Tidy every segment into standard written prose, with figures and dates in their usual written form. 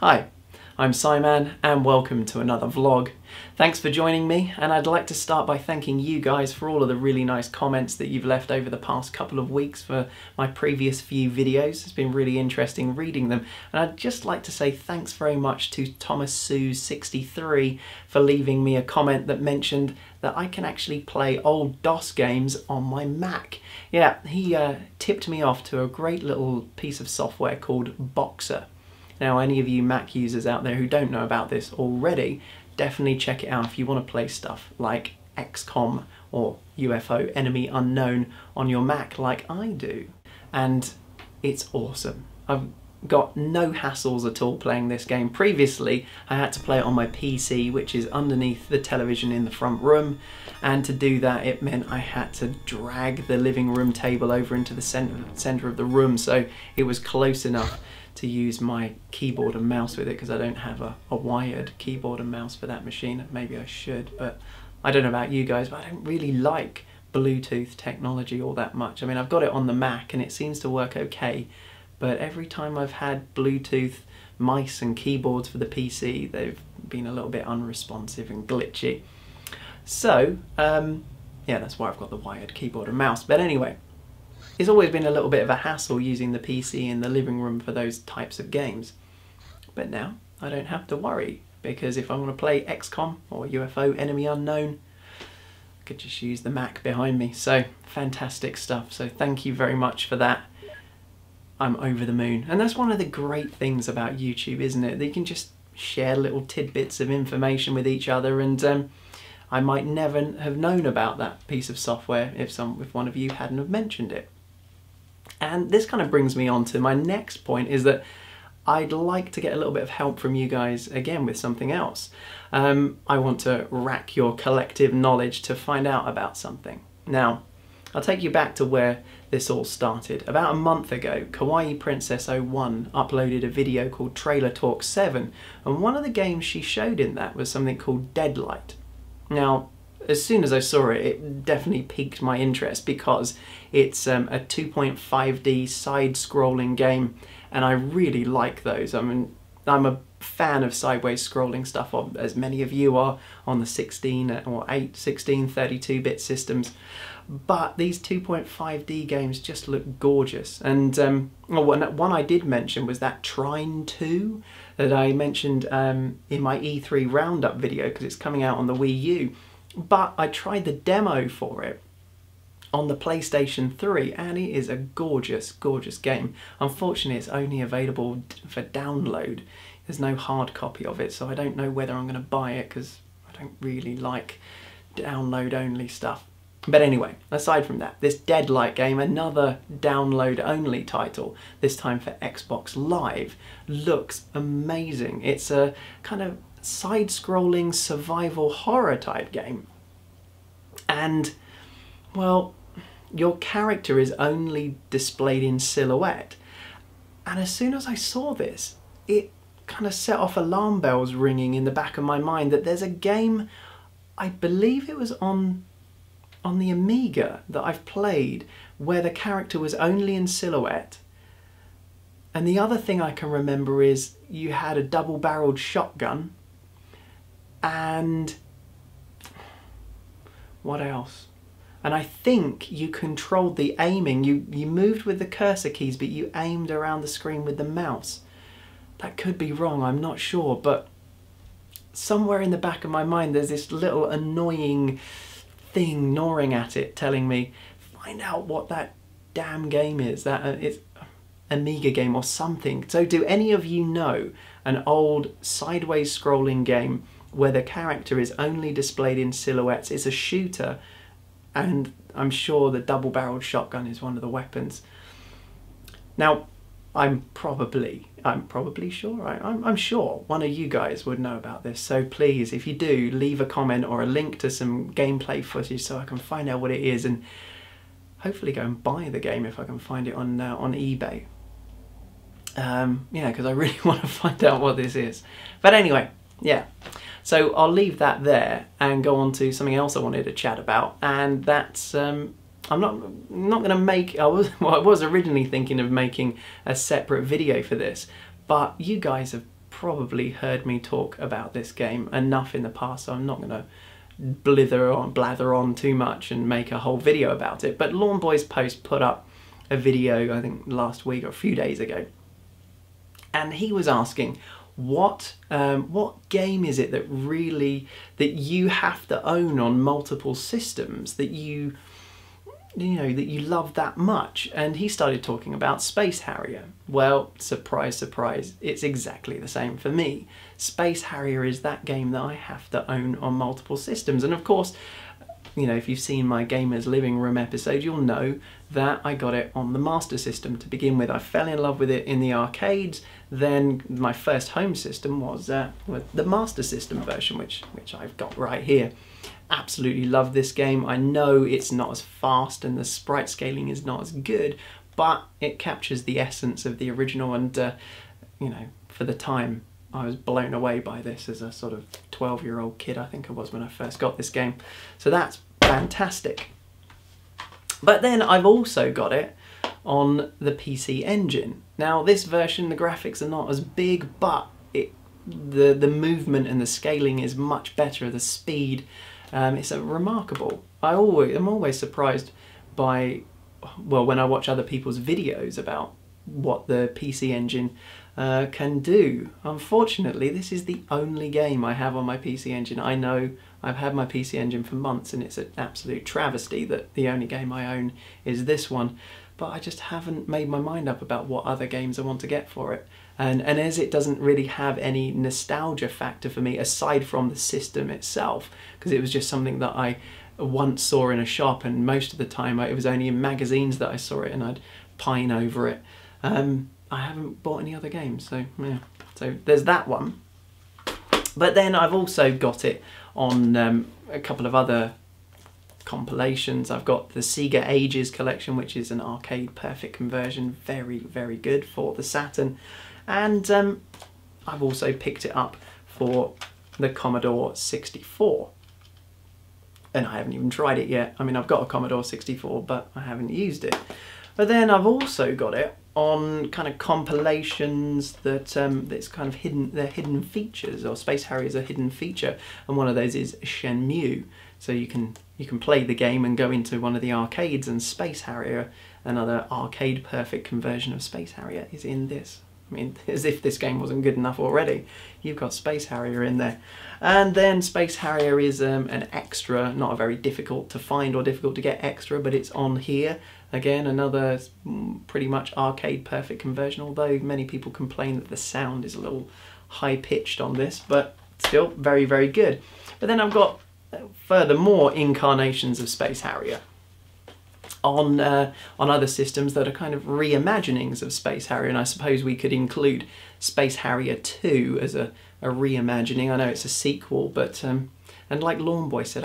Hi, I'm Psiman and welcome to another vlog. Thanks for joining me, and I'd like to start by thanking you guys for all of the really nice comments that you've left over the past couple of weeks for my previous few videos. It's been really interesting reading them, and I'd just like to say thanks very much to ThomasSue63 for leaving me a comment that mentioned that I can actually play old DOS games on my Mac. Yeah, he tipped me off to a great little piece of software called Boxer. Now, any of you Mac users out there who don't know about this already, definitely check it out if you want to play stuff like XCOM or UFO Enemy Unknown on your Mac like I do. And it's awesome. I've got no hassles at all playing this game. Previously, I had to play it on my PC, which is underneath the television in the front room, and to do that it meant I had to drag the living room table over into the center of the room so it was close enough to use my keyboard and mouse with it, because I don't have a wired keyboard and mouse for that machine. Maybe I should, but I don't know about you guys, but I don't really like Bluetooth technology all that much. I mean, I've got it on the Mac and it seems to work okay, but every time I've had Bluetooth mice and keyboards for the PC, they've been a little bit unresponsive and glitchy. So, yeah, that's why I've got the wired keyboard and mouse. But anyway, it's always been a little bit of a hassle using the PC in the living room for those types of games. But now I don't have to worry, because if I want to play XCOM or UFO Enemy Unknown, I could just use the Mac behind me. So fantastic stuff. So thank you very much for that. I'm over the moon. And that's one of the great things about YouTube, isn't it? That you can just share little tidbits of information with each other, and I might never have known about that piece of software if one of you hadn't have mentioned it. And this kind of brings me on to my next point, is that I'd like to get a little bit of help from you guys again with something else. I want to rack your collective knowledge to find out about something. Now, I'll take you back to where this all started. About a month ago, Kawaii Princess 01 uploaded a video called Trailer Talk 7, and one of the games she showed in that was something called Deadlight. Now, as soon as I saw it, it definitely piqued my interest, because it's a 2.5D side-scrolling game, and I really like those. I mean, I'm a fan of sideways scrolling stuff, as many of you are, on the 16 or 8, 16, 32-bit systems. But these 2.5D games just look gorgeous. And one I did mention was that Trine 2 that I mentioned in my E3 Roundup video, because it's coming out on the Wii U. But I tried the demo for it on the PlayStation 3, and it is a gorgeous, gorgeous game. Unfortunately, it's only available for download. There's no hard copy of it, so I don't know whether I'm going to buy it, because I don't really like download-only stuff. But anyway, aside from that, this Deadlight game, another download-only title, this time for Xbox Live, looks amazing. It's a kind of side-scrolling survival horror type game. And, well, your character is only displayed in silhouette. And as soon as I saw this, it kind of set off alarm bells ringing in the back of my mind that there's a game, I believe it was on the Amiga, that I've played, where the character was only in silhouette. And the other thing I can remember is you had a double-barreled shotgun, and what else? And I think you controlled the aiming. You moved with the cursor keys, but you aimed around the screen with the mouse. That could be wrong, I'm not sure, but somewhere in the back of my mind there's this little annoying thing gnawing at it, telling me, find out what that damn game is, that it's Amiga game or something. So do any of you know an old sideways scrolling game where the character is only displayed in silhouettes? It's a shooter, and I'm sure the double-barreled shotgun is one of the weapons. Now, I'm probably sure, I'm sure one of you guys would know about this, so please, if you do, leave a comment or a link to some gameplay footage so I can find out what it is, and hopefully go and buy the game if I can find it on eBay. Yeah, because I really want to find out what this is. But anyway, yeah. So I'll leave that there and go on to something else I wanted to chat about, and that's I'm not going to make, I was originally thinking of making a separate video for this, but you guys have probably heard me talk about this game enough in the past, so I'm not going to blather on too much and make a whole video about it. But Lawnboy's post put up a video, I think last week or a few days ago, and he was asking what game is it that you have to own on multiple systems, that you love that much. And he started talking about Space Harrier. Well, surprise, surprise, it's exactly the same for me. Space Harrier is that game that I have to own on multiple systems. And of course, you know, if you've seen my Gamers Living Room episode, you'll know that I got it on the Master System to begin with. I fell in love with it in the arcades, then my first home system was the Master System version, which I've got right here. Absolutely love this game. I know it's not as fast and the sprite scaling is not as good, but it captures the essence of the original, and you know, for the time I was blown away by this as a sort of 12-year-old kid, I think I was when I first got this game. So that's fantastic. But then I've also got it on the PC Engine. Now this version, the graphics are not as big, but the movement and the scaling is much better, the speed. It's remarkable. I'm always surprised by, well, when I watch other people's videos about what the PC Engine can do. Unfortunately, this is the only game I have on my PC Engine. I know I've had my PC Engine for months and it's an absolute travesty that the only game I own is this one, but I just haven't made my mind up about what other games I want to get for it. And as it doesn't really have any nostalgia factor for me aside from the system itself, because it was just something that I once saw in a shop, and most of the time it was only in magazines that I saw it and I'd pine over it. I haven't bought any other games, so yeah. So there's that one. But then I've also got it on a couple of other compilations. I've got the Sega Ages collection, which is an arcade perfect conversion, very, very good for the Saturn. And I've also picked it up for the Commodore 64. And I haven't even tried it yet. I mean, I've got a Commodore 64, but I haven't used it. But then I've also got it on kind of compilations that's kind of hidden, they're hidden features, or Space Harrier is a hidden feature, and one of those is Shenmue. So you can play the game and go into one of the arcades, and Space Harrier, another arcade perfect conversion of Space Harrier, is in this. I mean, as if this game wasn't good enough already, you've got Space Harrier in there. And then Space Harrier is an extra, not a very difficult to find or difficult to get extra, but it's on here. Again, another pretty much arcade perfect conversion, although many people complain that the sound is a little high-pitched on this, but still very, very good. But then I've got furthermore incarnations of Space Harrier on other systems that are kind of reimaginings of Space Harrier, and I suppose we could include Space Harrier 2 as a reimagining. I know it's a sequel, but and like Lawnboy said,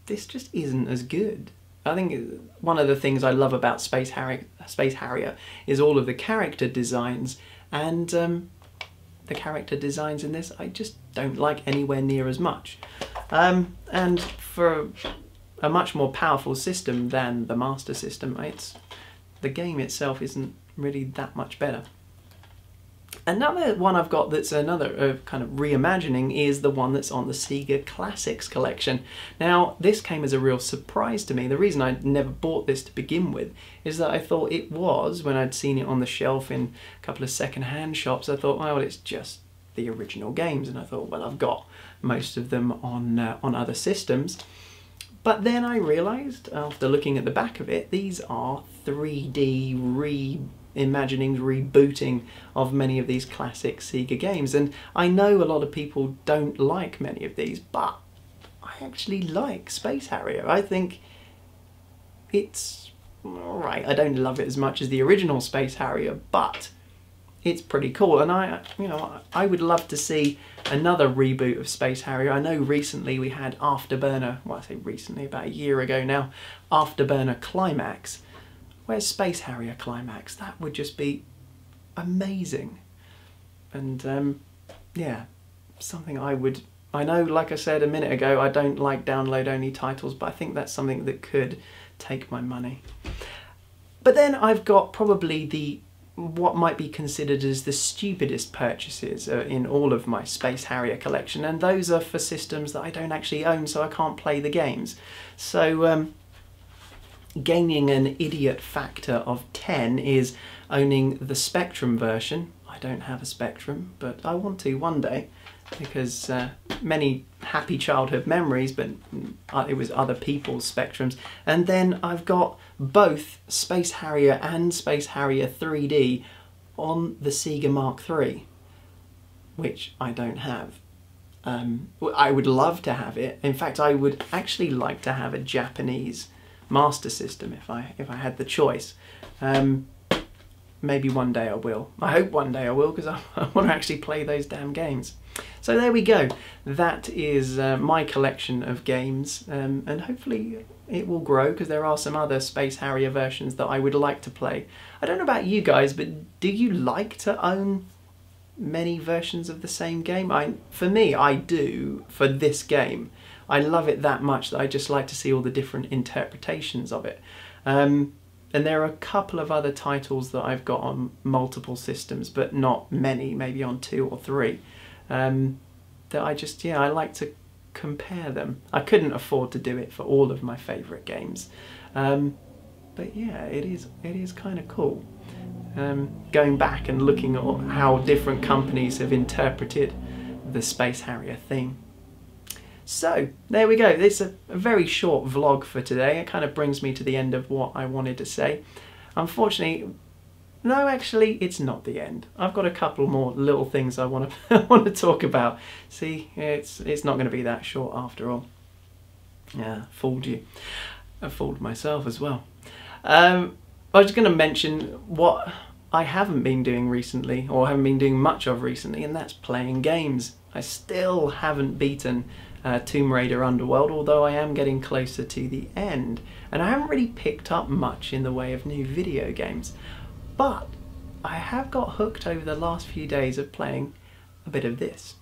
this just isn't as good. I think one of the things I love about Space Harrier is all of the character designs, and the character designs in this I just don't like anywhere near as much. And for a much more powerful system than the Master System, the game itself isn't really that much better. Another one I've got that's another kind of reimagining is the one that's on the Sega Classics collection. Now, this came as a real surprise to me. The reason I never bought this to begin with is that I thought it was, when I'd seen it on the shelf in a couple of second-hand shops, I thought, well, it's just the original games, and I thought, well, I've got most of them on other systems. But then I realised, after looking at the back of it, these are 3D reimaginings, rebooting of many of these classic Sega games. And I know a lot of people don't like many of these, but I actually like Space Harrier. I think it's alright. I don't love it as much as the original Space Harrier, but it's pretty cool, and I would love to see another reboot of Space Harrier. I know recently we had Afterburner, well, I say recently, about a year ago now, Afterburner Climax. Where's Space Harrier Climax? That would just be amazing. And yeah, something I know, like I said a minute ago, I don't like download-only titles, but I think that's something that could take my money. But then I've got probably the what might be considered as the stupidest purchases in all of my Space Harrier collection, and those are for systems that I don't actually own, so I can't play the games. So gaining an idiot factor of 10 is owning the Spectrum version. I don't have a Spectrum, but I want to one day, because many happy childhood memories, but it was other people's Spectrums. And then I've got both Space Harrier and Space Harrier 3D on the Sega Mark III, which I don't have. I would love to have it. In fact, I would actually like to have a Japanese Master System if I had the choice. Maybe one day I will. I hope one day I will, because I want to actually play those damn games. So there we go. That is my collection of games, and hopefully it will grow, because there are some other Space Harrier versions that I would like to play. I don't know about you guys, but do you like to own many versions of the same game? For me, I do for this game. I love it that much that I just like to see all the different interpretations of it. And there are a couple of other titles that I've got on multiple systems, but not many, maybe on 2 or 3, that I just, I like to compare them. I couldn't afford to do it for all of my favourite games. But yeah, it is kind of cool. Going back and looking at how different companies have interpreted the Space Harrier theme. So there we go. It's a very short vlog for today. It kind of brings me to the end of what I wanted to say. Unfortunately, no, actually it's not the end. I've got a couple more little things I want to talk about. See, it's not going to be that short after all. Yeah, fooled you. I fooled myself as well. I was just going to mention what I haven't been doing recently, or haven't been doing much of recently, and that's playing games. I still haven't beaten Tomb Raider Underworld, although I am getting closer to the end, and I haven't really picked up much in the way of new video games, but I have got hooked over the last few days of playing a bit of this.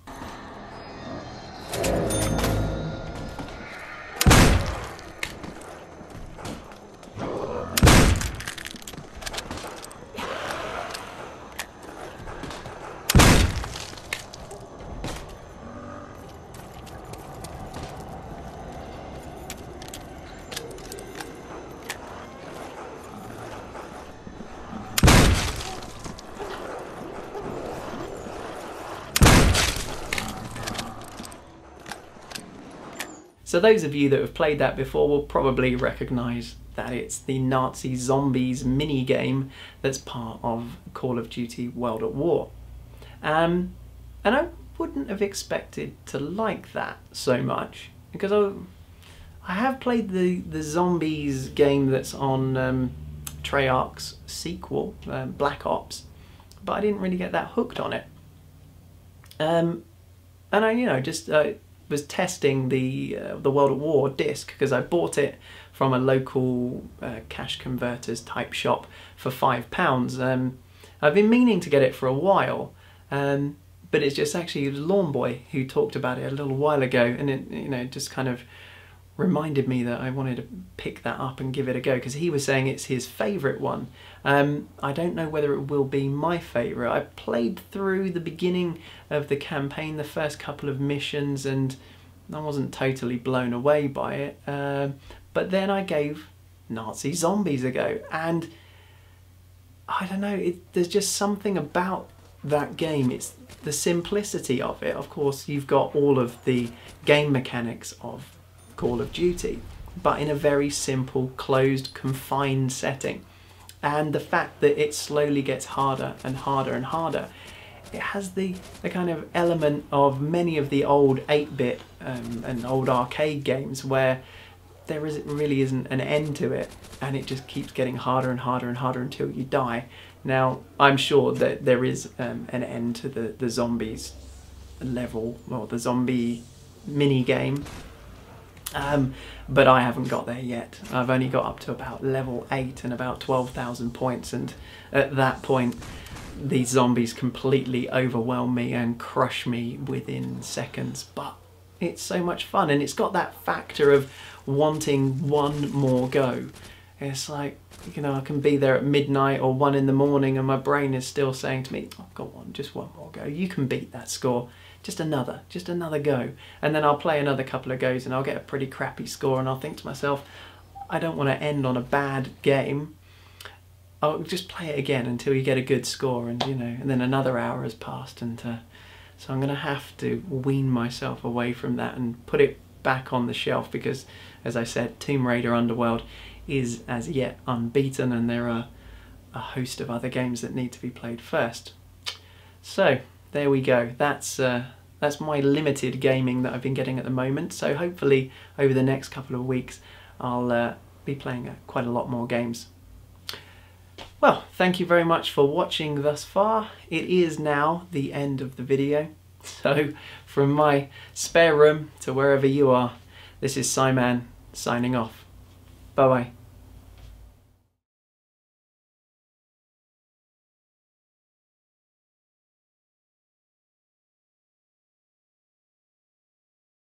So those of you that have played that before will probably recognise that it's the Nazi Zombies mini-game that's part of Call of Duty World at War. And I wouldn't have expected to like that so much, because I have played the Zombies game that's on Treyarch's sequel, Black Ops, but I didn't really get that hooked on it. And I just was testing the World at War disc, because I bought it from a local cash converters type shop for £5. I've been meaning to get it for a while, but it's just actually, it was Lawnboy who talked about it a little while ago, and it just kind of reminded me that I wanted to pick that up and give it a go, because he was saying it's his favourite one. I don't know whether it will be my favourite. I played through the beginning of the campaign, the first couple of missions, and I wasn't totally blown away by it. But then I gave Nazi Zombies a go, and I don't know, there's just something about that game. It's the simplicity of it. Of course, you've got all of the game mechanics of Call of Duty, but in a very simple, closed, confined setting. And the fact that it slowly gets harder and harder and harder, it has the kind of element of many of the old 8-bit and old arcade games, where there really isn't an end to it, and it just keeps getting harder and harder and harder until you die. Now, I'm sure that there is an end to the zombies level, or the zombie mini game. But I haven't got there yet. I've only got up to about level 8 and about 12,000 points, and at that point these zombies completely overwhelm me and crush me within seconds. But it's so much fun, and it's got that factor of wanting one more go. It's like, you know, I can be there at midnight or 1 in the morning and my brain is still saying to me, oh, go on, just one more go. You can beat that score. Just another go. And then I'll play another couple of goes and I'll get a pretty crappy score and I'll think to myself, I don't want to end on a bad game. I'll just play it again until you get a good score, and you know, and then another hour has passed, and so I'm going to have to wean myself away from that and put it back on the shelf because, as I said, Tomb Raider Underworld is as yet unbeaten, and there are a host of other games that need to be played first. So there we go. That's my limited gaming that I've been getting at the moment. So hopefully over the next couple of weeks I'll be playing quite a lot more games. Well, thank you very much for watching thus far. It is now the end of the video. So from my spare room to wherever you are, this is Psiman signing off. Bye bye.